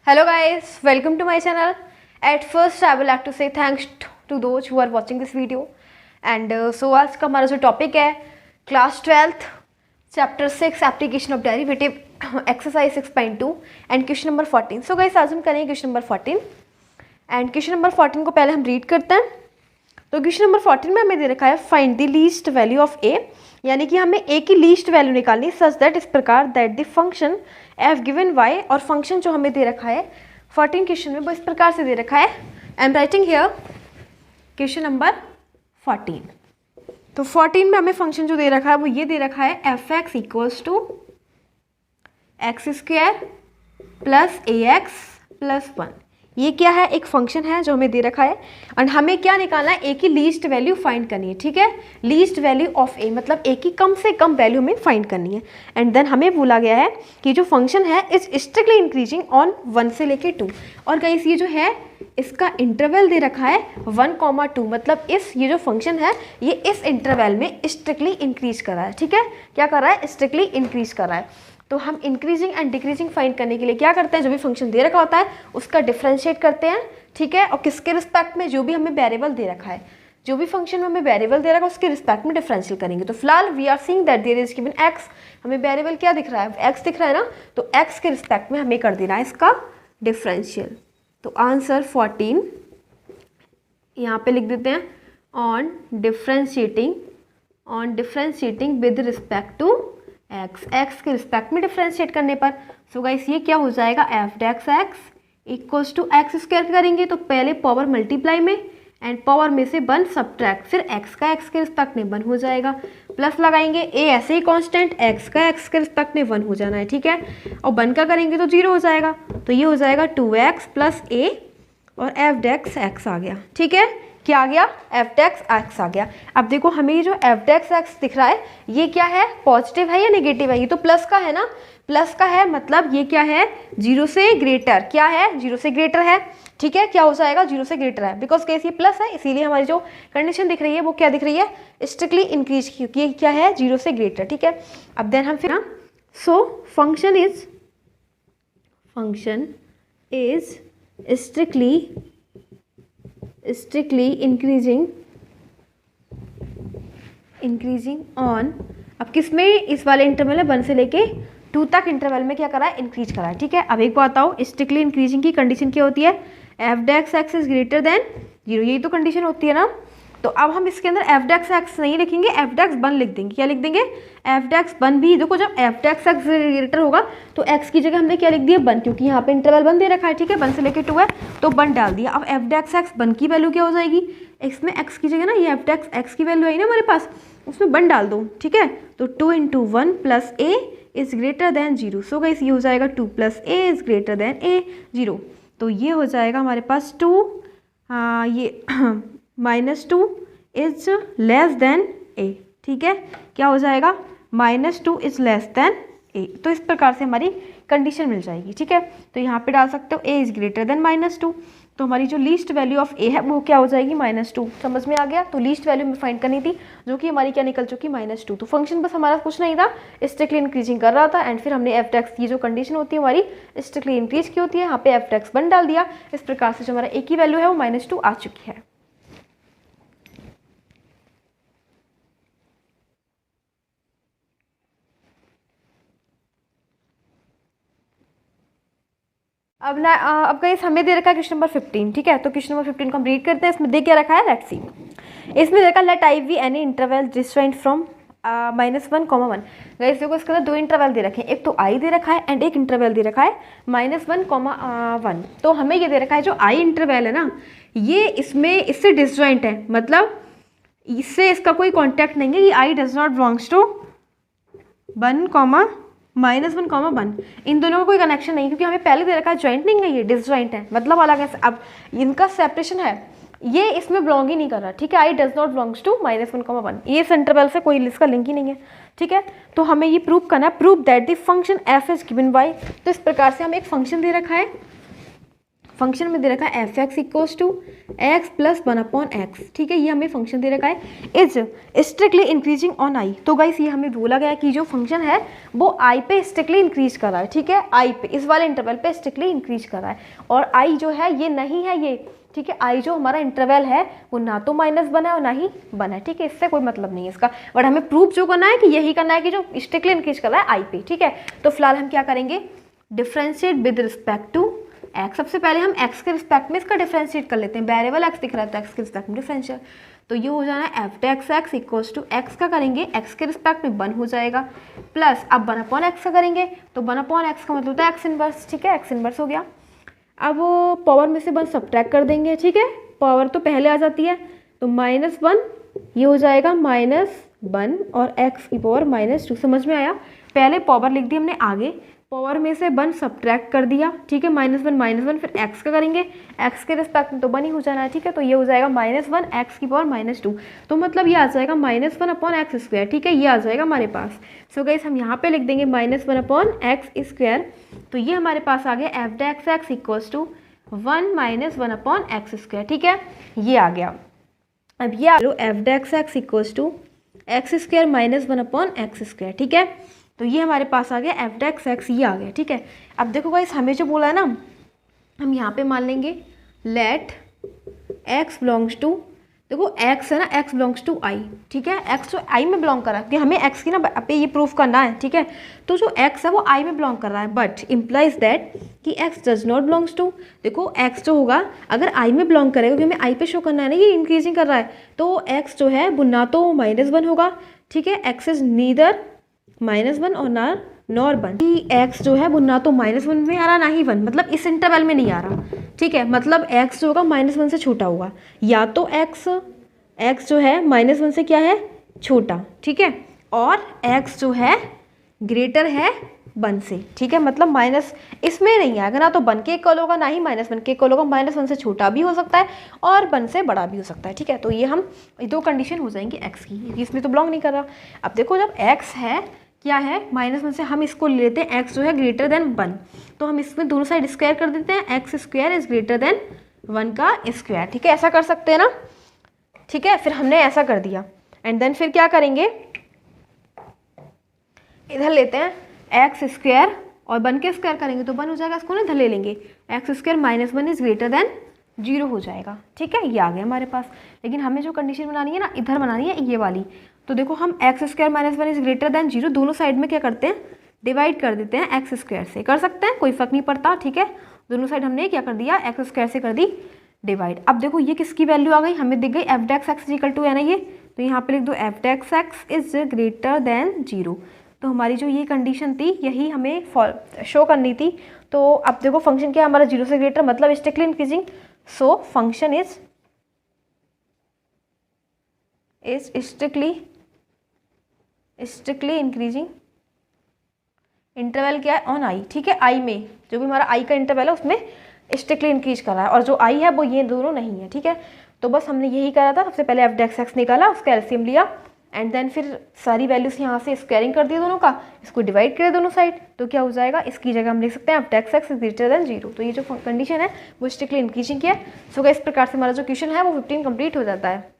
Hello guys, welcome to my channel. At first I would like to say thanks to those who are watching this video. And so आज का हमारा जो topic है class 12th chapter 6 application of derivative exercise 6.2 and question number 14. So guys आज हम करेंगे question number 14 and question number 14 को पहले हम रीड करते हैं. तो क्वेश्चन नंबर 14 में हमें दे रखा है find the least value of a, यानी कि हमें ए की लीस्ट वैल्यू निकालनी सच दैट इस प्रकार that the function F given Y, और फंक्शन जो हमें दे रखा है 14 क्वेश्चन में वो इस प्रकार से दे रखा है. I am writing here question number 14. तो 14 में हमें फंक्शन जो दे रखा है वो ये दे रखा है F X equals to X square plus A X plus 1. ये क्या है, एक फंक्शन है जो हमें दे रखा है और हमें क्या निकालना है, ए की लीस्ट वैल्यू फाइंड करनी है. ठीक है, लीस्ट वैल्यू ऑफ ए मतलब ए की कम से कम वैल्यू हमें फाइंड करनी है. एंड देन हमें बोला गया है कि जो फंक्शन है इज स्ट्रिक्टली इंक्रीजिंग ऑन 1 से लेके 2. और गाइस ये जो है इसका इंटरवल दे रखा है 1,2, मतलब ये जो फंक्शन है ये इस इंटरवल में स्ट्रिक्टली इंक्रीज कर रहा है. ठीक है, क्या कर रहा है, स्ट्रिक्टली इंक्रीज कर रहा है. तो हम इंक्रीजिंग एंड डिक्रीजिंग फाइंड करने के लिए क्या करते हैं, जो भी फंक्शन दे रखा होता है उसका डिफरेंशिएट करते हैं. ठीक है, और किसके रिस्पेक्ट में, जो भी हमें वेरिएबल दे रखा है, जो भी फंक्शन में हमें वेरिएबल दे रखा है उसके रिस्पेक्ट में डिफरेंशियल करेंगे. तो फिलहाल we are seeing that there is given X, हमें वेरिएबल क्या दिख रहा है, एक्स दिख रहा है ना, तो एक्स के रिस्पेक्ट में हमें कर देना है इसका डिफरेंशियल. तो आंसर 14 यहाँ पे लिख देते हैं on differentiating with respect to X के रिस्पेक्ट में डिफरेंशिएट करने पर. सो गाइस ये क्या हो जाएगा, F dash x equals to X square करेंगे तो पहले पावर मल्टीप्लाई में एंड पावर में से 1 सब्ट्रैक्ट, फिर एक्स का एक्स के रिस्पेक्ट में 1 हो जाएगा, प्लस लगाएंगे ए ऐसे ही कांस्टेंट, एक्स का एक्स के रिस्पेक्ट में 1 हो जाना है. ठीक है, और 1 का करेंगे तो 0 हो जाएगा. तो ये हो जाएगा 2x प्लस ए और एफ डेक्स एक्स आ गया. ठीक है, क्या आ गया, एफ डेक्स एक्स आ गया. अब देखो हमें ये जो एफ डेक्स एक्स दिख रहा है ये क्या है, पॉजिटिव है या नेगेटिव है, ये तो प्लस का है ना, प्लस का है मतलब ये क्या है, 0 से ग्रेटर, क्या है 0 से ग्रेटर है. ठीक है, क्या हो जाएगा, 0 से ग्रेटर है, बिकॉज केस ये प्लस है इसीलिए हमारी जो कंडीशन दिख रही है वो क्या दिख रही है, स्ट्रिक्टली इंक्रीज, क्योंकि ये क्या है 0 से ग्रेटर. ठीक है, अब देन हम फिर ना, so function is strictly increasing on, अब किस में, इस वाले इंटरवल में 1 से लेके 2 तक इंटरवल में क्या करा है, इंक्रीज करा है. ठीक है, अब एक बात बताओ, स्ट्रिक्टली इंक्रीजिंग की कंडीशन क्या होती है, F dash X is greater than 0, यही तो कंडीशन होती है ना. तो अब हम इसके अंदर एफ डेक्स एक्स नहीं लिखेंगे, एफ डेक्स 1 लिख देंगे. क्या लिख देंगे, एफ डेक्स 1 भी. देखो जब एफ डेक्स एक्स ग्रेटर होगा तो एक्स की जगह हमने क्या लिख दिया, 1, क्योंकि यहाँ पे इंटरवल 1 दे रखा है. ठीक है, 1 से लेके 2 है तो 1 डाल दिया. अब एफ डेक्स एक्स 1 की वैल्यू क्या हो जाएगी, इसमें एक्स की जगह ना ये एफ डेक्स एक्स की वैल्यू आई ना हमारे पास, उसमें 1 डाल दो. ठीक है, तो 2 × 1 plus a is greater than 0. So guys ये हो जाएगा 2 plus a is greater than a 0. तो ये हो जाएगा हमारे पास 2, ये -2 इज लेस देन ए. ठीक है, क्या हो जाएगा, -2 इज लेस देन ए. तो इस प्रकार से हमारी कंडीशन मिल जाएगी. ठीक है, तो यहाँ पे डाल सकते हो ए इज ग्रेटर देन -2. तो हमारी जो लीस्ट वैल्यू ऑफ ए है वो क्या हो जाएगी, -2. समझ में आ गया. तो लीस्ट वैल्यू में फाइंड करनी थी जो कि हमारी क्या निकल चुकी, -2. तो फंक्शन बस हमारा कुछ नहीं था, स्ट्रिक्टली इंक्रीजिंग कर रहा था एंड फिर हमने एफ डेक्स की जो कंडीशन होती है हमारी स्ट्रिक्टली इंक्रीज की होती है, यहाँ पे एफ डेक्स 1 डाल दिया. इस प्रकार से जो हमारा ए की वैल्यू है वो -2 आ चुकी है. अब गाइस हमें दे रखा है क्वेश्चन नंबर 15. ठीक है, तो क्वेश्चन नंबर 15 को हम रीड करते हैं. इसमें दे क्या रखा है, लेट्स सी. इसमें दे रखा है let I be any interval distant from -1,1. Guys देखो इसके अंदर 2 इंटरवल दे रखे हैं, एक तो आई दे रखा है एंड एक इंटरवल दे रखा है -1,1. तो हमें ये दे रखा है जो आई इंटरवल है ना, ये इससे डिसजॉइंट है, मतलब इससे इसका कोई कॉन्टैक्ट नहीं है, ये I does not belongs to 1,-1. इन दोनों का कोई कनेक्शन नहीं, क्योंकि हमें पहले दे रखा है जॉइंट नहीं है, ये डिसजॉइंट है, मतलब अलग है. अब इनका सेपरेशन है, ये इसमें बिलोंग ही नहीं कर रहा. ठीक है, I does not belongs to -1,1. ये इस इंटरवल से कोई इसका लिंक ही नहीं है. ठीक है, तो हमें ये प्रूव करना है, prove that the function F is given by. तो इस प्रकार से हमें एक फंक्शन दे रखा है फंक्शन में दे रखा है F X equals to X plus 1/x, ठीक है, ये हमें फंक्शन दे रखा है is strictly increasing on I. तो गाइस ये हमें बोला गया कि जो फंक्शन है वो आई पे स्ट्रिक्टली इंक्रीज कर रहा है, ठीक है, आई पे इस वाले इंटरवल पे स्ट्रिक्टली इंक्रीज कर रहा है, और आई जो है ये नहीं है ये, ठीक है, आई जो हमारा इंटरवल है वो ना तो -1 है और ना ही 1 है, ठीक है, इससे कोई मतलब नहीं है इसका, बट हमें प्रूफ जो करना है कि यही करना है कि जो स्ट्रिक्टली इंक्रीज कर रहा है आई पे, ठीक है। तो फिलहाल हम क्या करेंगे, differentiate with respect to X. सबसे पहले हम एक्स के रिस्पेक्ट में इसका डिफरेंशिएट कर लेते हैं, वेरिएबल एक्स दिख रहा है तो एक्स के रिस्पेक्ट में डिफरेंशियल, तो ये हो जाना है F dash x equals to X का करेंगे एक्स के रिस्पेक्ट में 1 हो जाएगा, प्लस अब 1/x का करेंगे तो 1/x का मतलब होता है एक्स इनवर्स, ठीक है, एक्स इनवर्स हो गया। अब पावर में से 1 सब्ट्रैक्ट कर देंगे, ठीक है, पावर तो पहले आ जाती है तो -1 ये हो जाएगा -1 और x की पावर -2, समझ में आया। पहले पावर लिख दी हमने आगे, पावर में से 1 सब्ट्रैक्ट कर दिया, ठीक है, -1 फिर x का करेंगे x के रिस्पेक्ट में तो 1 ही हो जाना है, ठीक है, तो ये हो जाएगा -1 x की पावर -2, तो मतलब ये आ जाएगा -1/x², ठीक है, ये आ जाएगा हमारे पास। सो गाइस हम यहाँ पे लिख देंगे -1/x², तो ये हमारे पास आ गया F dash x equals to 1 - 1/x², ठीक है, ये आ गया। अब ये आ लो f dash x equals to x² - 1/x², ठीक है, तो ये हमारे पास आ गया एफ डेक्स एक्स, ये आ गया, ठीक है। अब देखो गाइस हमें जो बोला है ना, हम यहाँ पे मान लेंगे लेट x बिलोंग्स टू, देखो x है ना, x बिलोंग्स टू i, ठीक है, x तो i में बिलोंग कर रहा है कि हमें x की ना पे ये प्रूफ करना है, ठीक है, तो जो x है वो i में बिलोंग कर रहा है, बट इम्प्लाइज दैट कि x does not belongs to, देखो x जो होगा अगर i में बिलोंग करेगा क्योंकि हमें i पे शो करना है ना, ये इंक्रीजिंग कर रहा है, तो x जो है वो ना तो -1 होगा, ठीक है, x इज नीदर -1 और ना नॉर 1, x जो है वो ना तो -1 में आ रहा ना ही 1, मतलब इस इंटरवल में नहीं आ रहा, ठीक है, मतलब x जो होगा -1 से छोटा होगा, या तो x जो है -1 से क्या है छोटा, ठीक है, और x जो है ग्रेटर है 1 से, ठीक है, मतलब माइनस इसमें नहीं आएगा, ना तो 1 के इक्वल होगा ना ही -1 के इक्वल होगा, -1 से छोटा भी हो सकता है और 1 से बड़ा भी हो सकता है, ठीक है, तो ये हम 2 कंडीशन हो जाएंगी x की, इसमें तो बिलोंग नहीं कर रहा। अब देखो जब x है क्या है -1 से हम इसको ले लेते हैं x जो है ग्रेटर देन 1, तो हम इसमें दोनों साइड स्क्वायर कर देते हैं, x² इज ग्रेटर देन 1 का स्क्वायर, ठीक है, ऐसा कर सकते हैं ना, ठीक है, फिर हमने ऐसा कर दिया एंड देन फिर क्या करेंगे, इधर लेते हैं x² और 1 के स्क्वायर करेंगे तो 1 हो जाएगा, इसको ना इधर ले लेंगे, x² -1 इज ग्रेटर देन 0 हो जाएगा, ठीक है, ये आ गया हमारे पास। लेकिन हमें जो कंडीशन बनानी है ना इधर बनानी है ये वाली, तो देखो हम x² -1 इज ग्रेटर देन 0 दोनों साइड में क्या करते हैं डिवाइड कर देते हैं x² से, कर सकते हैं कोई फर्क नहीं पड़ता, ठीक है, दोनों साइड हमने क्या कर दिया x² से कर दी डिवाइड। अब देखो ये किसकी वैल्यू आ गई, हमें दिख गई F dash X equal to है ना ये, तो यहाँ पे लिख दो F dash X is greater than 0, तो हमारी जो ये कंडीशन थी यही हमें शो करनी थी। तो अब देखो फंक्शन क्या है हमारा 0 से ग्रेटर मतलब strictly increasing, so function is strictly increasing, interval क्या है ऑन आई, ठीक है, आई में जो भी हमारा आई का इंटरवल है उसमें स्ट्रिक्टली इंक्रीज कर रहा है, और जो आई है वो ये दोनों नहीं है, ठीक है, तो बस हमने यही करा था, सबसे पहले एफ डेक्स एक्स निकाला, उसका एलसीएम लिया एंड देन फिर सारी वैल्यूज यहाँ से स्क्वायरिंग कर दी दोनों का, इसको डिवाइड करें दोनों साइड, तो क्या हो जाएगा, इसकी जगह हम लिख सकते हैं F dash X is greater than 0, तो ये जो कंडीशन है वो स्ट्रिक्टली इंक्रीजिंग की है। सो इस प्रकार से हमारा जो क्वेश्चन है वो 15 कंप्लीट हो जाता है।